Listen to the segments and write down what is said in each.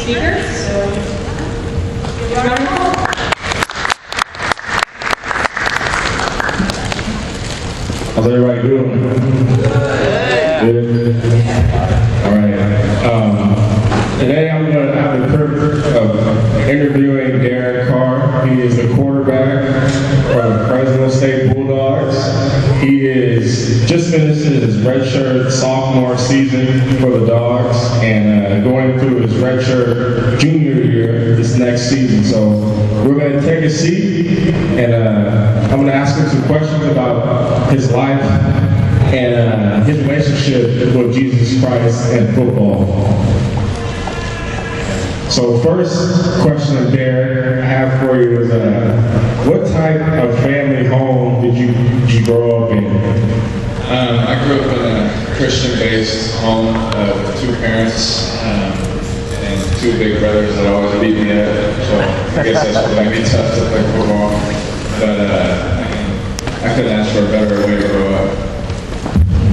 speaker, so give a round of applause. How's everybody doing? Good. All right. Today I'm going to have the privilege of interviewing Carr. He is the quarterback for the Fresno State Bulldogs. He is just finished his redshirt sophomore season for the Dogs and going through his redshirt junior year this next season. So we're going to take a seat and I'm going to ask him some questions about his life and his relationship with Jesus Christ and football. So first question, Derek, I have for you is, what type of family home did you grow up in? I grew up in a Christian-based home with two parents and two big brothers that always beat me up. So I guess that's what made me tough to play football. But I couldn't ask for a better way to grow up.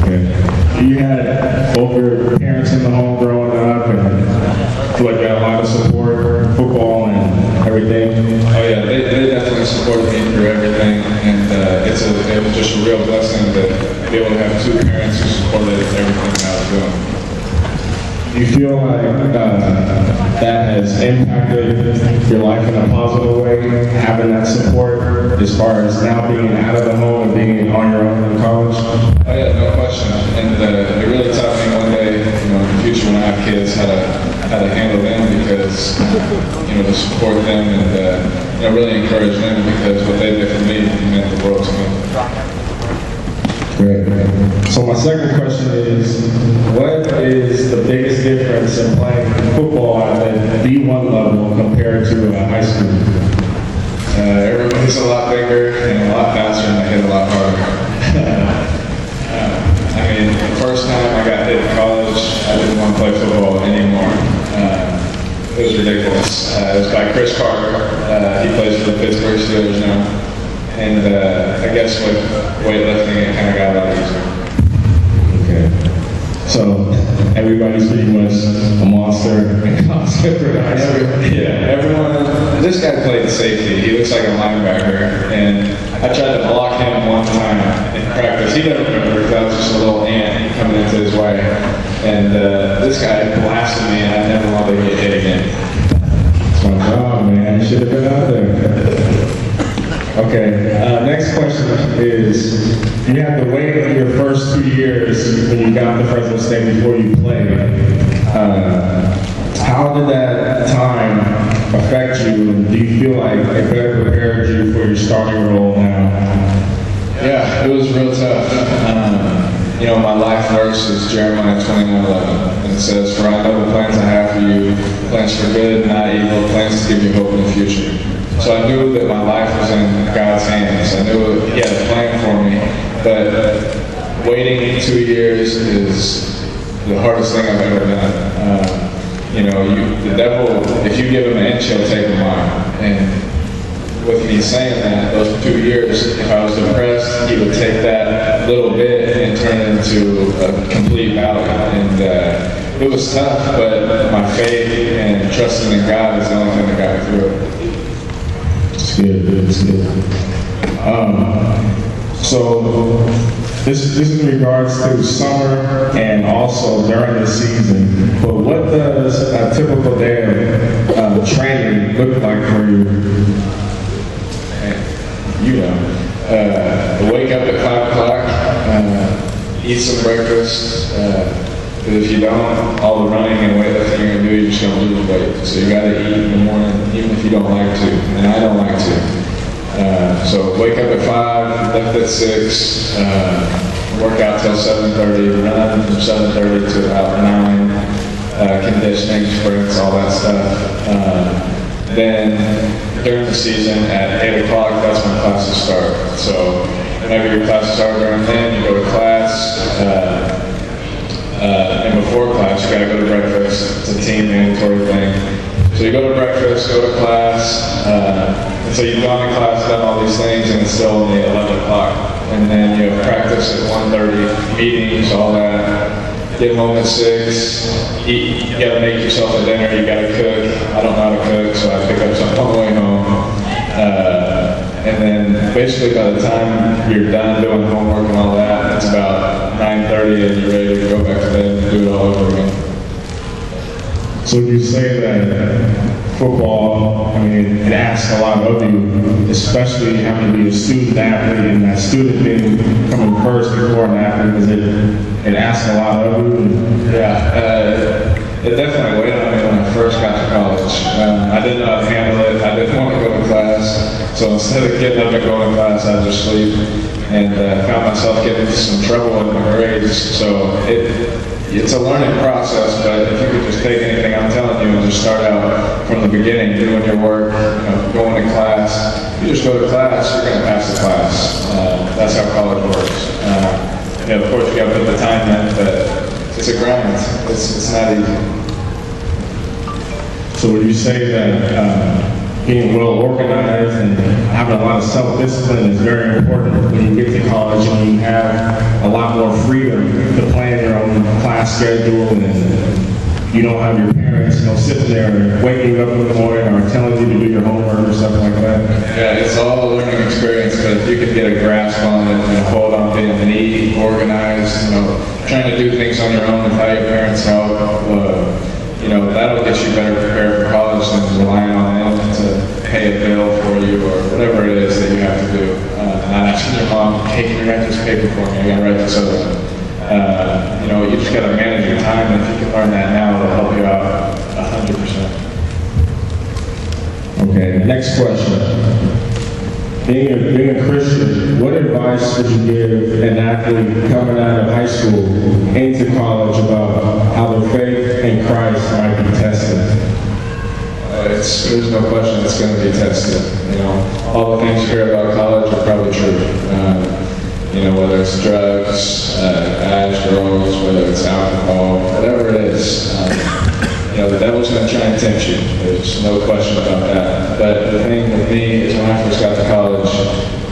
Okay. You had both your parents in the home growing up, and I feel like you had a lot of support for football and everything. Oh yeah, they definitely supported me through everything, and it was just a real blessing to be able to have two parents who supported everything that I was doing. Do you feel like that has impacted your life in a positive way, having that support as far as now being out of the home and being on your own in college? Oh yeah, no question. And it really taught me one day, in the future when I have kids, how to handle them, because to support them and really encourage them, because what they did for me meant the world to me. Great. So my second question is, what is the biggest difference in playing football at the D1 level compared to high school? Everybody's a lot bigger and a lot faster, and they hit a lot harder. The first time I got hit in college, I didn't want to play football anymore. It was ridiculous. It was by Carr. He plays for the Pittsburgh Steelers now. And I guess with weightlifting, it kind of got a lot easier. Okay. So everybody's pretty much a monster. Yeah, everyone. This guy played safety. He looks like a linebacker, and I tried to block him one time in practice. He doesn't remember because I was just a little ant coming into his way, and this guy blasted me, and I never wanted to get hit again. That's my job, man. You should have been out there. Okay, next question is, you had to wait your first 2 years when you got to Fresno State before you played. How did that time affect you, and do you feel like it better prepared you for your starting role now? Yeah, it was real tough. My life verse is Jeremiah 29:11, and it says, "For I know the plans I have for you, plans for good, not evil, plans to give you hope in the future." So I knew that my life was in God's hands. I knew He had a plan for me, but waiting 2 years is the hardest thing I've ever done. The devil, if you give him an inch, he'll take a mile. And with me saying that, those 2 years, if I was depressed, he would take that little bit and turn it into a complete battle. And it was tough, but my faith and trusting in God is the only thing that got me through it. It's good, it's good. So this is in regards to summer and also during the season. But what does a typical day of training look like for you? Wake up at 5 o'clock, eat some breakfast. Because if you don't, all the running and weightlifting you're going to do, you're just going to lose weight. So you got to eat in the morning, even if you don't like to. And I don't like to. So wake up at 5, lift at 6, work out till 7:30, run from 7:30 to about 9, conditioning, sprints, all that stuff. Then during the season at 8 o'clock, that's when classes start. So whenever your classes start during then, you go to class. And before class, you gotta go to breakfast. It's a team mandatory thing. So you go to breakfast, go to class, and so you've gone to class, done all these things, and it's still only 11 o'clock. And then you have practice at 1:30, meetings, all that. get home at 6, eat, you gotta make yourself a dinner, you gotta cook. I don't know how to cook, so I pick up something on the way home. And then basically by the time you're done doing homework and all that, it's about 9:30 and you're ready to go back to bed and do it all over again. So you say that football, I mean, it asks a lot of you, especially having to be a student athlete, and that student being coming first before an athlete, it asks a lot of you? Yeah, it definitely weighed on me when I first got to college. I didn't know how to handle it. I didn't want to go to class, so instead of getting up and going to class, I'd just sleep, and found myself getting into some trouble in my grades. So it's a learning process, but if you could just take anything I'm telling you and just start out from the beginning, doing your work, going to class. If you just go to class, you're going to pass the class. That's how college works. Of course, you got to put the time in, but it's a grind. It's not easy. So would you say that being well organized and having a lot of self-discipline is very important when you get to college, and you have a lot more freedom to plan your own class schedule, and you don't have your parents, sitting there and waking you up in the morning or telling you to do your homework or something like that? Yeah, it's all a learning experience, but if you could get a grasp on it and hold on being neat, organized, trying to do things on your own without your parents' help, that'll get you better prepared for college than relying on them to pay a bill for you or whatever it is that you have to do. Not asking your mom, hey, can you write this paper for me? I gotta write this over. You just gotta manage your time, and if you can learn that now, it'll help you out 100%. Okay, next question. Being a Christian, what advice would you give an athlete coming out of high school into college about how their faith in Christ might be tested? There's no question it's going to be tested. All the things you hear about college are probably true. Whether it's drugs, guys, girls, whether it's alcohol, whatever it is. The devil's going to try and tempt you. There's no question about that. But the thing with me is when I first got to college,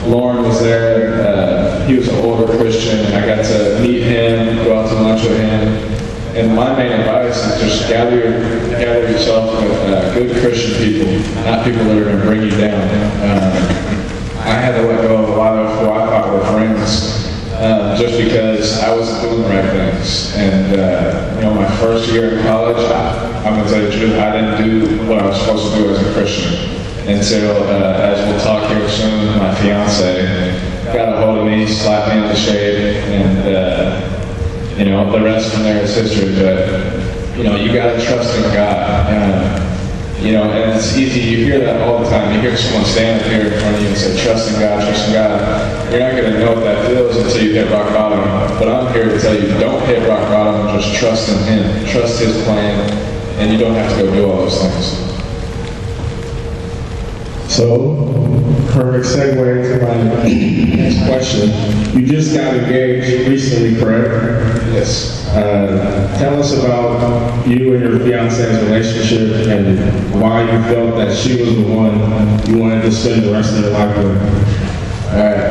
Lauren was there. He was an older Christian. I got to meet him, go out to lunch with him. And my main advice is just gather yourself with good Christian people, not people that are going to bring you down. I had to let go of a lot of who I thought were friends. Just because I wasn't doing the right things. And, my first year in college, I'm going to tell you the truth, I didn't do what I was supposed to do as a Christian until, as we'll talk here soon, my fiance got a hold of me, slapped me in the shade, and, the rest from there is history. But, you got to trust in God. And it's easy, you hear that all the time. You hear someone stand up here in front of you and say, trust in God, trust in God. You're not going to know what that feels until you hit rock bottom. But I'm here to tell you, don't hit rock bottom, just trust in Him. Trust His plan, and you don't have to go do all those things. So, perfect segue to my next question. You just got engaged recently, correct? Yes. Tell us about you and your fiance's relationship and why you felt that she was the one you wanted to spend the rest of your life with. Alright.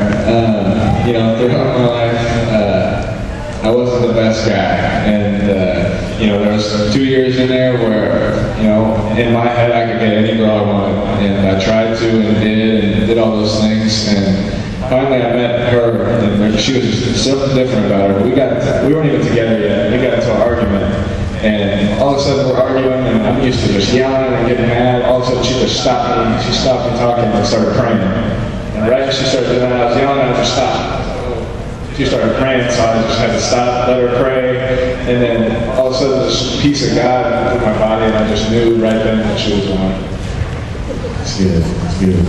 Throughout my life, I wasn't the best guy. And, there was 2 years in there where, in my head I could get any girl I wanted. And I tried to and did all those things. And finally I met her, and she was just something different about her. We weren't even together yet. We got into an argument. And all of a sudden we're arguing, and I'm used to just yelling and getting mad. All of a sudden she just stopped me. She stopped me talking and started praying. And right as she started doing that, I was yelling at her to stop. She started praying, so I just had to stop, let her pray, and then all of a sudden this peace of God went through my body, and I just knew right then that she was the one. It's good. It's good.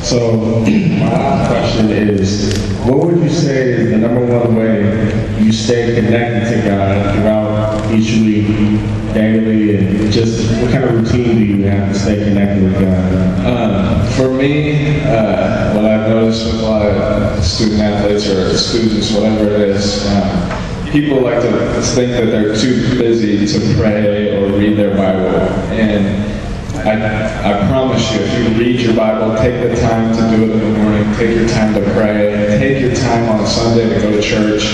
So, my last question is, what would you say is the number one way you stay connected to God throughout each week, daily, and just what kind of routine do you have to stay connected with God? For me, what I've noticed with a lot of student athletes or students, whatever it is, people like to think that they're too busy to pray or read their Bible. And I promise you, if you read your Bible, take the time to do it in the morning, take your time to pray, take your time on a Sunday to go to church,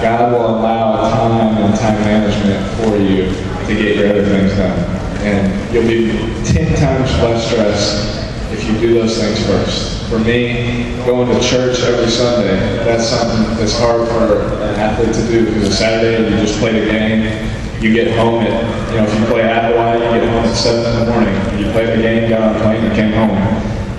God will allow time and time management for you to get your other things done. And you'll be 10 times less stressed if you do those things first. For me, going to church every Sunday, that's something that's hard for an athlete to do, because a Saturday you just play the game, you get home at, if you play Adelaide, you get home at 7 in the morning. You play the game, got on a plane, and came home.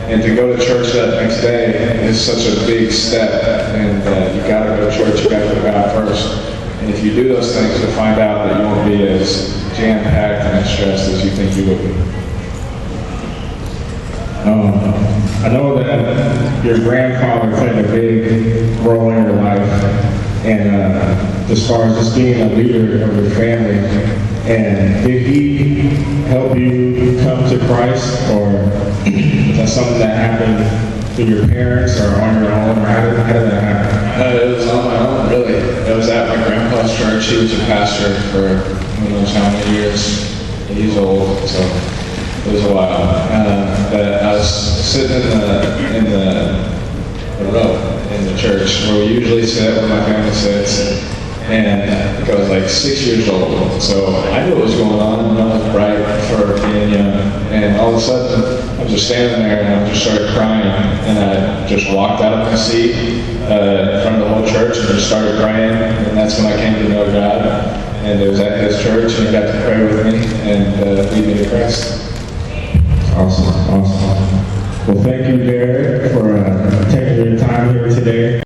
And to go to church that next day is such a big step, and you gotta go to church, you gotta go to God first. And if you do those things, you'll find out that you won't be as jam-packed and as stressed as you think you would be. I know that your grandfather played a big role in your life, and as far as just being a leader of your family, and did he help you come to Christ, or is that something that happened to your parents or on your own, or how did that happen? It was on my own, really. It was at my grandpa's church. He was a pastor for who knows how many years. He's old, so it was a while. But I was sitting in the row in the church where we usually sit, where my family sits, and I think I was like 6 years old. So I knew what was going on, and I was bright for being young. And all of a sudden, I was just standing there, and I just started crying, and I just walked out of my seat in front of the whole church and just started praying. And that's when I came to know God. And it was at his church, and he got to pray with me and lead me to Christ. Awesome. Well, thank you, Derek, for taking your time here today.